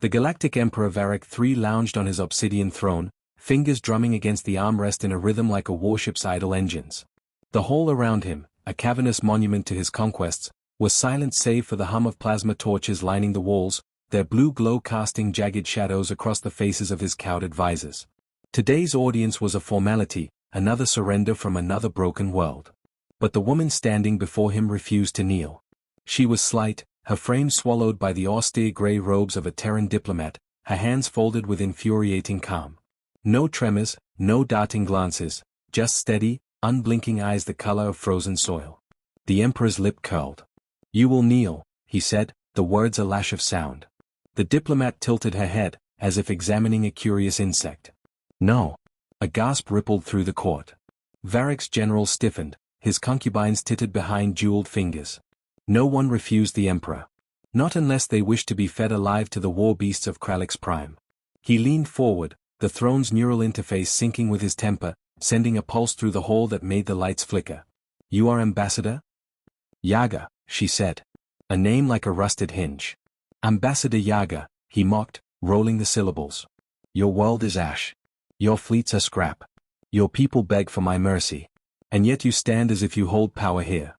The Galactic Emperor Varric III lounged on his obsidian throne, fingers drumming against the armrest in a rhythm like a warship's idle engines. The hall around him, a cavernous monument to his conquests, was silent save for the hum of plasma torches lining the walls, their blue glow casting jagged shadows across the faces of his cowed advisors. Today's audience was a formality, another surrender from another broken world. But the woman standing before him refused to kneel. She was slight, her frame swallowed by the austere grey robes of a Terran diplomat, her hands folded with infuriating calm. No tremors, no darting glances, just steady, unblinking eyes the color of frozen soil. The Emperor's lip curled. "You will kneel," he said, the words a lash of sound. The diplomat tilted her head, as if examining a curious insect. "No." A gasp rippled through the court. Varric's general stiffened, his concubines tittered behind jeweled fingers. No one refused the Emperor. Not unless they wished to be fed alive to the war beasts of Kralix Prime. He leaned forward, the throne's neural interface syncing with his temper, sending a pulse through the hall that made the lights flicker. "You are Ambassador?" "Yaga," she said. A name like a rusted hinge. "Ambassador Yaga," he mocked, rolling the syllables. "Your world is ash. Your fleets are scrap. Your people beg for my mercy. And yet you stand as if you hold power here."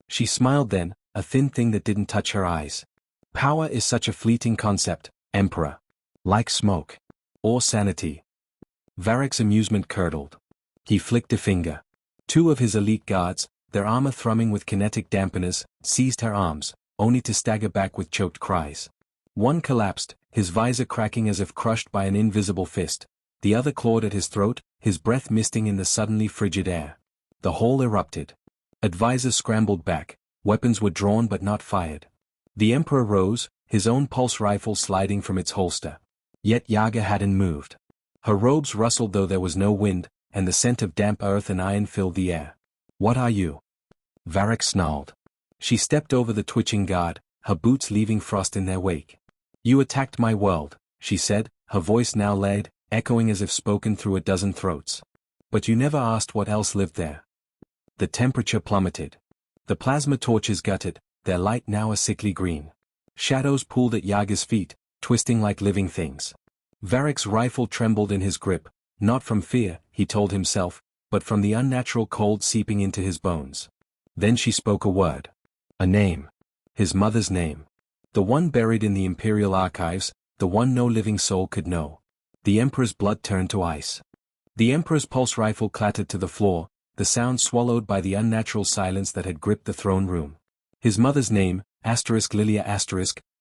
She smiled then, a thin thing that didn't touch her eyes. "Power is such a fleeting concept, Emperor. Like smoke. Or sanity." Varric's amusement curdled. He flicked a finger. Two of his elite guards, their armor thrumming with kinetic dampeners, seized her arms, only to stagger back with choked cries. One collapsed, his visor cracking as if crushed by an invisible fist. The other clawed at his throat, his breath misting in the suddenly frigid air. The hall erupted. Advisors scrambled back, weapons were drawn but not fired. The Emperor rose, his own pulse rifle sliding from its holster. Yet Yaga hadn't moved. Her robes rustled though there was no wind, and the scent of damp earth and iron filled the air. "What are you?" Varric snarled. She stepped over the twitching guard, her boots leaving frost in their wake. "You attacked my world," she said, her voice now laid, echoing as if spoken through a dozen throats. "But you never asked what else lived there." The temperature plummeted. The plasma torches gutted, their light now a sickly green. Shadows pooled at Yaga's feet, twisting like living things. Varric's rifle trembled in his grip, not from fear, he told himself, but from the unnatural cold seeping into his bones. Then she spoke a word. A name. His mother's name. The one buried in the Imperial archives, the one no living soul could know. The Emperor's blood turned to ice. The Emperor's pulse rifle clattered to the floor, the sound swallowed by the unnatural silence that had gripped the throne room. His mother's name, Lilia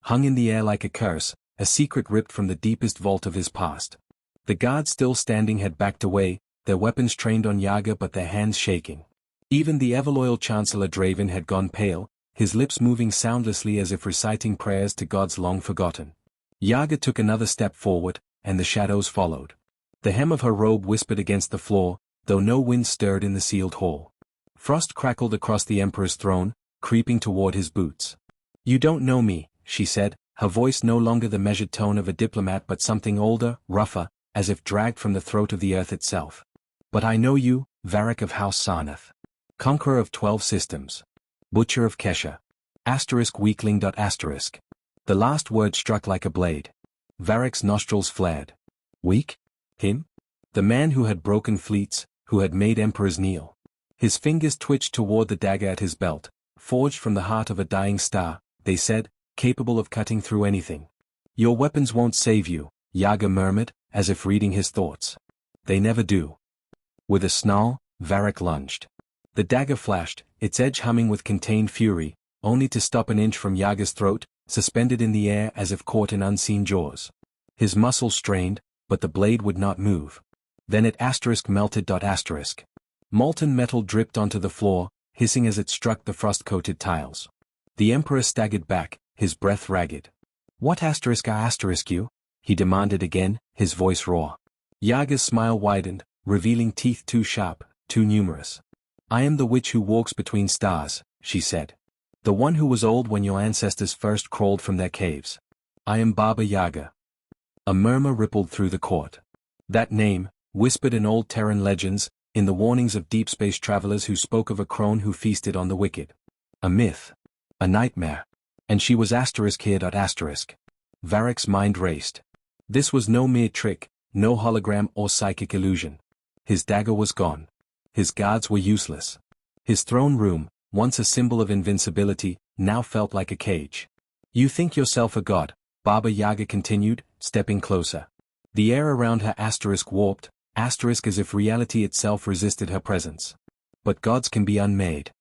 hung in the air like a curse, a secret ripped from the deepest vault of his past. The guards still standing had backed away, their weapons trained on Yaga but their hands shaking. Even the ever-loyal Chancellor Draven had gone pale, his lips moving soundlessly as if reciting prayers to gods long forgotten. Yaga took another step forward, and the shadows followed. The hem of her robe whispered against the floor, though no wind stirred in the sealed hall. Frost crackled across the Emperor's throne, creeping toward his boots. "You don't know me," she said, her voice no longer the measured tone of a diplomat but something older, rougher, as if dragged from the throat of the earth itself. "But I know you, Varric of House Sarnath. Conqueror of 12 systems. Butcher of Kesha. Weakling. The last word struck like a blade. Varric's nostrils flared. Weak? Him? The man who had broken fleets, who had made emperors kneel. His fingers twitched toward the dagger at his belt, forged from the heart of a dying star, they said, capable of cutting through anything. "Your weapons won't save you," Yaga murmured, as if reading his thoughts. "They never do." With a snarl, Varric lunged. The dagger flashed, its edge humming with contained fury, only to stop an inch from Yaga's throat, suspended in the air as if caught in unseen jaws. His muscles strained, but the blade would not move. Then it melted. Molten metal dripped onto the floor, hissing as it struck the frost-coated tiles. The Emperor staggered back, his breath ragged. "What are you?" he demanded again, his voice raw. Yaga's smile widened, revealing teeth too sharp, too numerous. "I am the witch who walks between stars," she said. "The one who was old when your ancestors first crawled from their caves. I am Baba Yaga." A murmur rippled through the court. That name, whispered in old Terran legends, in the warnings of deep space travelers who spoke of a crone who feasted on the wicked. A myth. A nightmare. And she was here. Varroc's mind raced. This was no mere trick, no hologram or psychic illusion. His dagger was gone. His guards were useless. His throne room, once a symbol of invincibility, now felt like a cage. You think yourself a god, Baba Yaga continued, stepping closer. The air around her warped, as if reality itself resisted her presence. But gods can be unmade.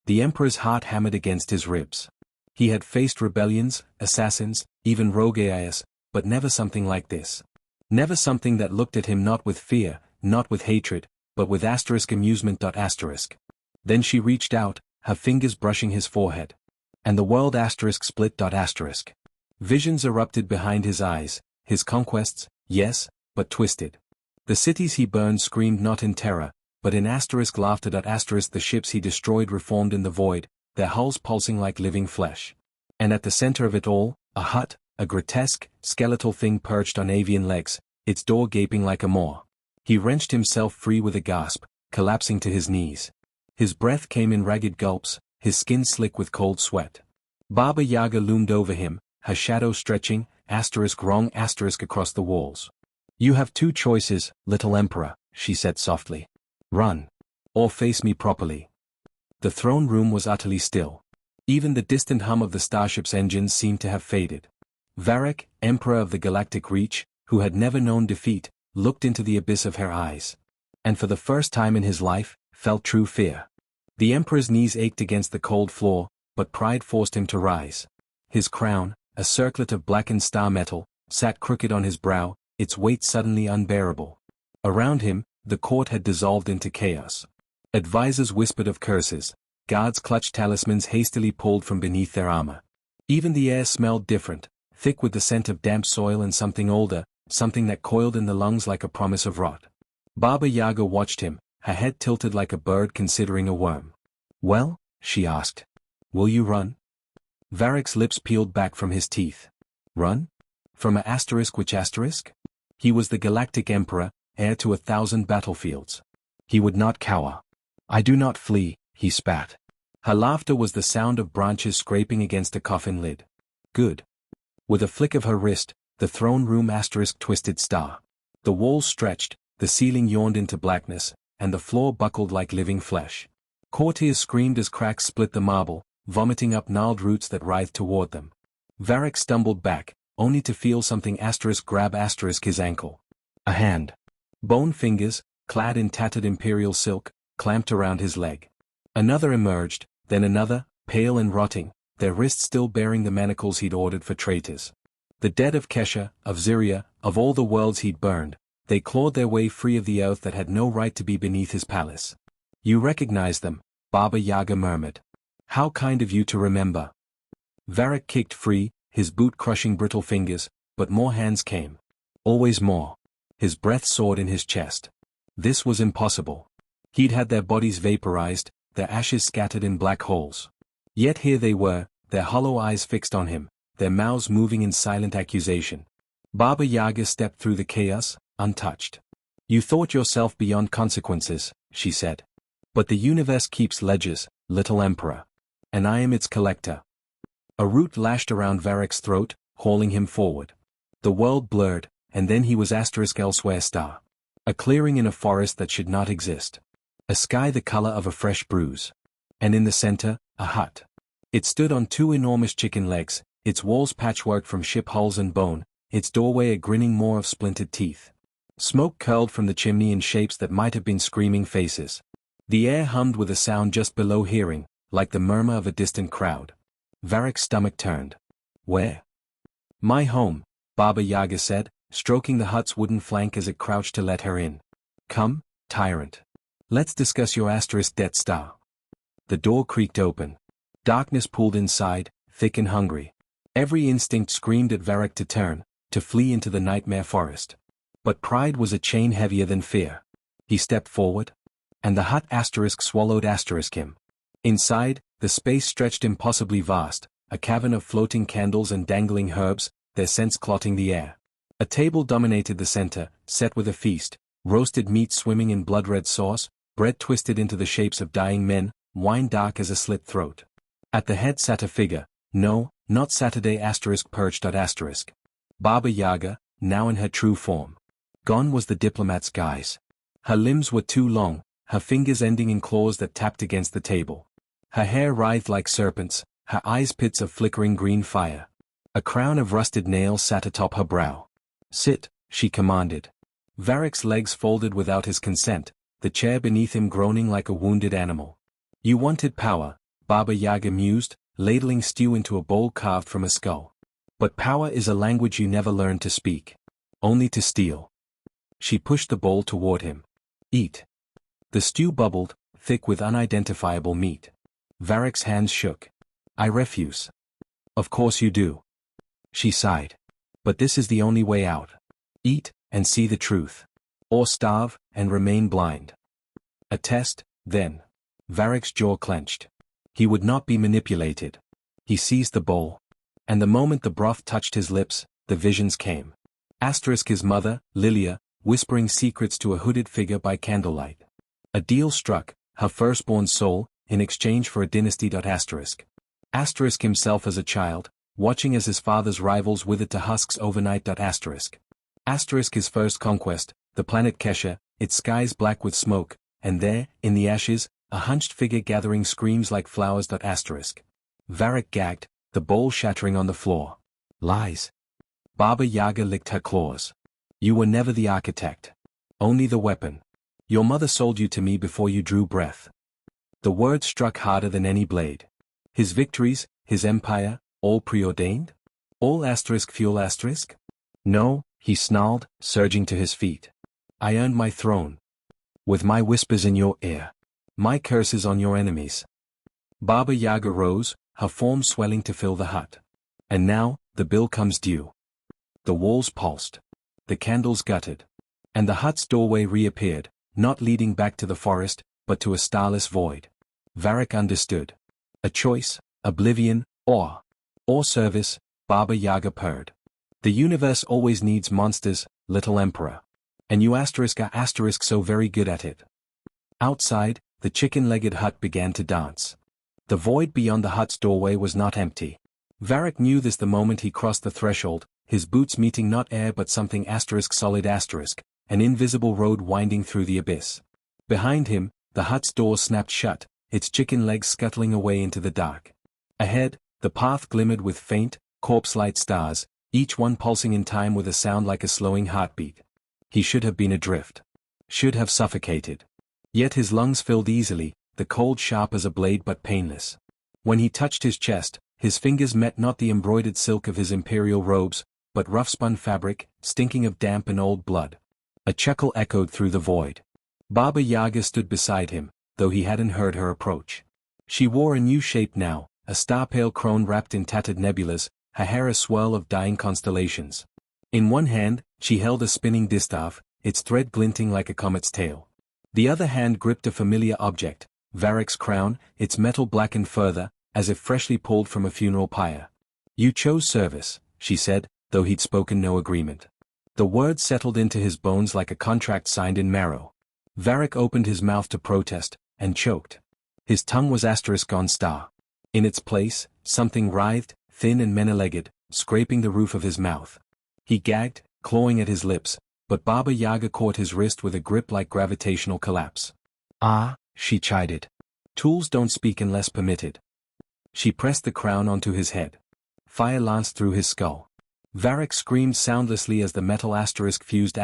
The emperor's heart hammered against his ribs. He had faced rebellions, assassins, even rogue AIs, but never something like this. Never something that looked at him not with fear, not with hatred, but with amusement. Then she reached out, her fingers brushing his forehead. And the world split. Visions erupted behind his eyes, his conquests, yes, but twisted. The cities he burned screamed not in terror, but in laughter. The ships he destroyed reformed in the void, their hulls pulsing like living flesh. And at the center of it all, a hut, a grotesque, skeletal thing perched on avian legs, its door gaping like a maw. He wrenched himself free with a gasp, collapsing to his knees. His breath came in ragged gulps, his skin slick with cold sweat. Baba Yaga loomed over him, her shadow stretching, wrong across the walls. You have two choices, little emperor, she said softly. Run. Or face me properly. The throne room was utterly still. Even the distant hum of the starship's engines seemed to have faded. Varroc, emperor of the galactic reach, who had never known defeat, looked into the abyss of her eyes. And for the first time in his life, felt true fear. The emperor's knees ached against the cold floor, but pride forced him to rise. His crown, a circlet of blackened star metal, sat crooked on his brow, its weight suddenly unbearable. Around him, the court had dissolved into chaos. Advisors whispered of curses, guards clutched talismans hastily pulled from beneath their armor. Even the air smelled different, thick with the scent of damp soil and something older, something that coiled in the lungs like a promise of rot. Baba Yaga watched him, her head tilted like a bird considering a worm. Well? She asked. Will you run? Varroc's lips peeled back from his teeth. Run? From a which asterisk? He was the galactic emperor, heir to 1,000 battlefields. He would not cower. I do not flee, he spat. Her laughter was the sound of branches scraping against a coffin lid. Good. With a flick of her wrist, the throne room twisted star. The walls stretched, the ceiling yawned into blackness, and the floor buckled like living flesh. Courtiers screamed as cracks split the marble, vomiting up gnarled roots that writhed toward them. Varroc stumbled back, only to feel something grab his ankle. A hand. Bone fingers, clad in tattered imperial silk, clamped around his leg. Another emerged, then another, pale and rotting, their wrists still bearing the manacles he'd ordered for traitors. The dead of Kesha, of Zyria, of all the worlds he'd burned, they clawed their way free of the earth that had no right to be beneath his palace. You recognize them, Baba Yaga murmured. How kind of you to remember. Varroc kicked free, his boot crushing brittle fingers, but more hands came. Always more. His breath soared in his chest. This was impossible. He'd had their bodies vaporized, their ashes scattered in black holes. Yet here they were, their hollow eyes fixed on him, their mouths moving in silent accusation. Baba Yaga stepped through the chaos, untouched. You thought yourself beyond consequences, she said. But the universe keeps ledgers, little emperor. And I am its collector. A root lashed around Varroc's throat, hauling him forward. The world blurred, and then he was elsewhere star. A clearing in a forest that should not exist. A sky the color of a fresh bruise. And in the center, a hut. It stood on two enormous chicken legs, its walls patchworked from ship hulls and bone, its doorway a grinning maw of splintered teeth. Smoke curled from the chimney in shapes that might have been screaming faces. The air hummed with a sound just below hearing, like the murmur of a distant crowd. Varroc's stomach turned. Where? My home, Baba Yaga said, stroking the hut's wooden flank as it crouched to let her in. Come, tyrant. Let's discuss your Death Star. The door creaked open. Darkness pooled inside, thick and hungry. Every instinct screamed at Varroc to turn, to flee into the nightmare forest. But pride was a chain heavier than fear. He stepped forward. And the hut swallowed him. Inside, the space stretched impossibly vast, a cavern of floating candles and dangling herbs, their scents clotting the air. A table dominated the center, set with a feast, roasted meat swimming in blood-red sauce, bread twisted into the shapes of dying men, wine dark as a slit throat. At the head sat a figure, no Not Saturday perched. Baba Yaga, now in her true form. Gone was the diplomat's guise. Her limbs were too long, her fingers ending in claws that tapped against the table. Her hair writhed like serpents, her eyes pits of flickering green fire. A crown of rusted nails sat atop her brow. Sit, she commanded. Varric's legs folded without his consent, the chair beneath him groaning like a wounded animal. You wanted power, Baba Yaga mused, ladling stew into a bowl carved from a skull. But power is a language you never learn to speak. Only to steal. She pushed the bowl toward him. Eat. The stew bubbled, thick with unidentifiable meat. Varric's hands shook. I refuse. Of course you do. She sighed. But this is the only way out. Eat, and see the truth. Or starve, and remain blind. A test, then. Varric's jaw clenched. He would not be manipulated. He seized the bowl. And the moment the broth touched his lips, the visions came. His mother, Lilia, whispering secrets to a hooded figure by candlelight. A deal struck, her firstborn soul, in exchange for a dynasty. Asterisk himself as a child, watching as his father's rivals withered to husks overnight. Asterisk his first conquest, the planet Kesha, its skies black with smoke, and there, in the ashes, a hunched figure gathering screams like flowers. Varric gagged, the bowl shattering on the floor. Lies. Baba Yaga licked her claws. You were never the architect. Only the weapon. Your mother sold you to me before you drew breath. The word struck harder than any blade. His victories, his empire, all preordained? All fuel? No, he snarled, surging to his feet. I earned my throne. With my whispers in your ear. My curses on your enemies. Baba Yaga rose, her form swelling to fill the hut. And now, the bill comes due. The walls pulsed. The candles guttered. And the hut's doorway reappeared, not leading back to the forest, but to a starless void. Varric understood. A choice, oblivion, or service, Baba Yaga purred. The universe always needs monsters, little emperor. And you are so very good at it. Outside, the chicken-legged hut began to dance. The void beyond the hut's doorway was not empty. Varric knew this the moment he crossed the threshold, his boots meeting not air but something solid, an invisible road winding through the abyss. Behind him, the hut's door snapped shut, its chicken legs scuttling away into the dark. Ahead, the path glimmered with faint, corpse-light stars, each one pulsing in time with a sound like a slowing heartbeat. He should have been adrift. Should have suffocated. Yet his lungs filled easily, the cold sharp as a blade but painless. When he touched his chest, his fingers met not the embroidered silk of his imperial robes, but rough-spun fabric, stinking of damp and old blood. A chuckle echoed through the void. Baba Yaga stood beside him, though he hadn't heard her approach. She wore a new shape now, a star-pale crone wrapped in tattered nebulas, her hair a swirl of dying constellations. In one hand, she held a spinning distaff, its thread glinting like a comet's tail. The other hand gripped a familiar object, Varric's crown, its metal blackened further, as if freshly pulled from a funeral pyre. You chose service, she said, though he'd spoken no agreement. The words settled into his bones like a contract signed in marrow. Varric opened his mouth to protest, and choked. His tongue was on star. In its place, something writhed, thin and many-legged, scraping the roof of his mouth. He gagged, clawing at his lips, but Baba Yaga caught his wrist with a grip like gravitational collapse. Ah, she chided. Tools don't speak unless permitted. She pressed the crown onto his head. Fire lanced through his skull. Varric screamed soundlessly as the metal fused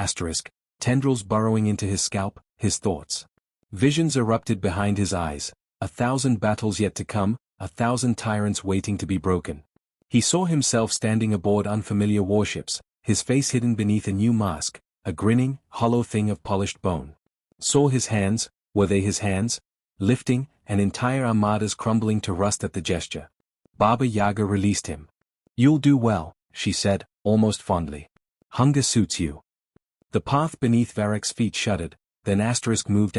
tendrils burrowing into his scalp, his thoughts. Visions erupted behind his eyes, 1,000 battles yet to come, 1,000 tyrants waiting to be broken. He saw himself standing aboard unfamiliar warships, his face hidden beneath a new mask, a grinning, hollow thing of polished bone. Saw his hands, were they his hands? Lifting, and entire armadas crumbling to rust at the gesture. Baba Yaga released him. You'll do well, she said, almost fondly. Hunger suits you. The path beneath Varric's feet shuddered, then moved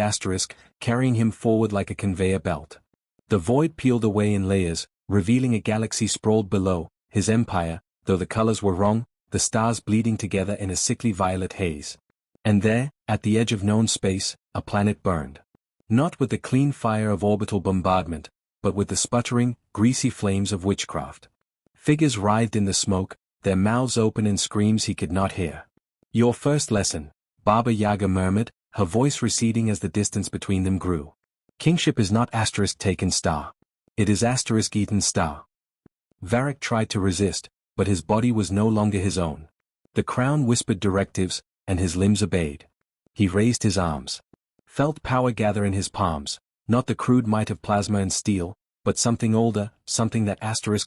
carrying him forward like a conveyor belt. The void peeled away in layers, revealing a galaxy sprawled below, his empire, though the colors were wrong, the stars bleeding together in a sickly violet haze. And there, at the edge of known space, a planet burned. Not with the clean fire of orbital bombardment, but with the sputtering, greasy flames of witchcraft. Figures writhed in the smoke, their mouths open in screams he could not hear. Your first lesson, Baba Yaga murmured, her voice receding as the distance between them grew. Kingship is not *taken star. It is *eaten star. Varric tried to resist, but his body was no longer his own. The crown whispered directives, and his limbs obeyed. He raised his arms. Felt power gather in his palms, not the crude might of plasma and steel, but something older, something that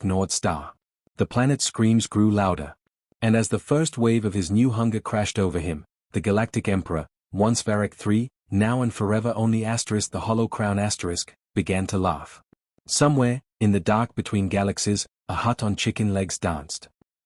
*gnawed star. The planet's screams grew louder. And as the first wave of his new hunger crashed over him, the Galactic Emperor, once Varric III, now and forever only the hollow crown began to laugh. Somewhere, in the dark between galaxies, a hut on chicken legs danced.